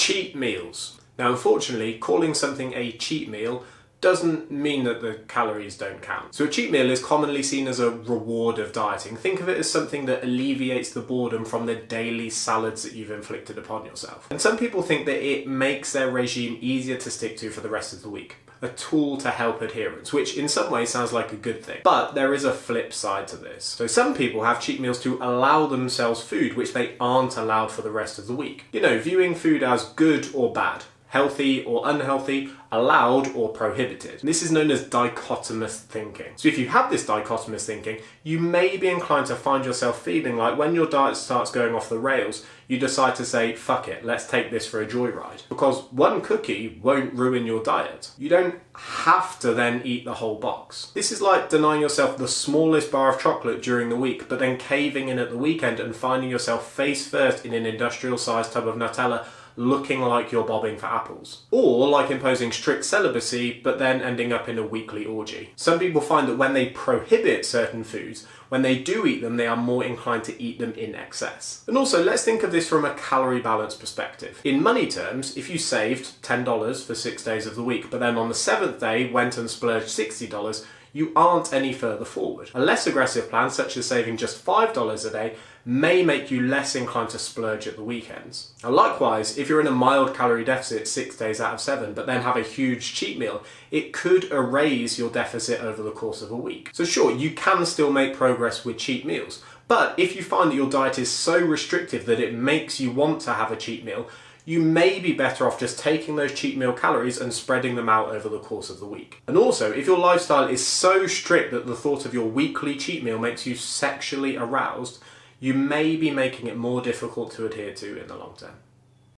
Cheat meals. Now, unfortunately, calling something a cheat meal doesn't mean that the calories don't count. So a cheat meal is commonly seen as a reward of dieting. Think of it as something that alleviates the boredom from the daily salads that you've inflicted upon yourself. And some people think that it makes their regime easier to stick to for the rest of the week. A tool to help adherence, which in some ways sounds like a good thing. But there is a flip side to this. So some people have cheat meals to allow themselves food which they aren't allowed for the rest of the week. You know, viewing food as good or bad, healthy or unhealthy, allowed or prohibited. This is known as dichotomous thinking. So if you have this dichotomous thinking, you may be inclined to find yourself feeling like when your diet starts going off the rails, you decide to say, fuck it, let's take this for a joyride. Because one cookie won't ruin your diet. You don't have to then eat the whole box. This is like denying yourself the smallest bar of chocolate during the week, but then caving in at the weekend and finding yourself face first in an industrial-sized tub of Nutella looking like you're bobbing for apples. Or like imposing strict celibacy, but then ending up in a weekly orgy. Some people find that when they prohibit certain foods, when they do eat them, they are more inclined to eat them in excess. And also, let's think of this from a calorie balance perspective. In money terms, if you saved $10 for 6 days of the week, but then on the 7th day went and splurged $60, you aren't any further forward. A less aggressive plan, such as saving just $5 a day, may make you less inclined to splurge at the weekends. And likewise, if you're in a mild calorie deficit 6 days out of 7, but then have a huge cheat meal, it could erase your deficit over the course of a week. So sure, you can still make progress with cheat meals, but if you find that your diet is so restrictive that it makes you want to have a cheat meal, you may be better off just taking those cheat meal calories and spreading them out over the course of the week. And also, if your lifestyle is so strict that the thought of your weekly cheat meal makes you sexually aroused, you may be making it more difficult to adhere to in the long term.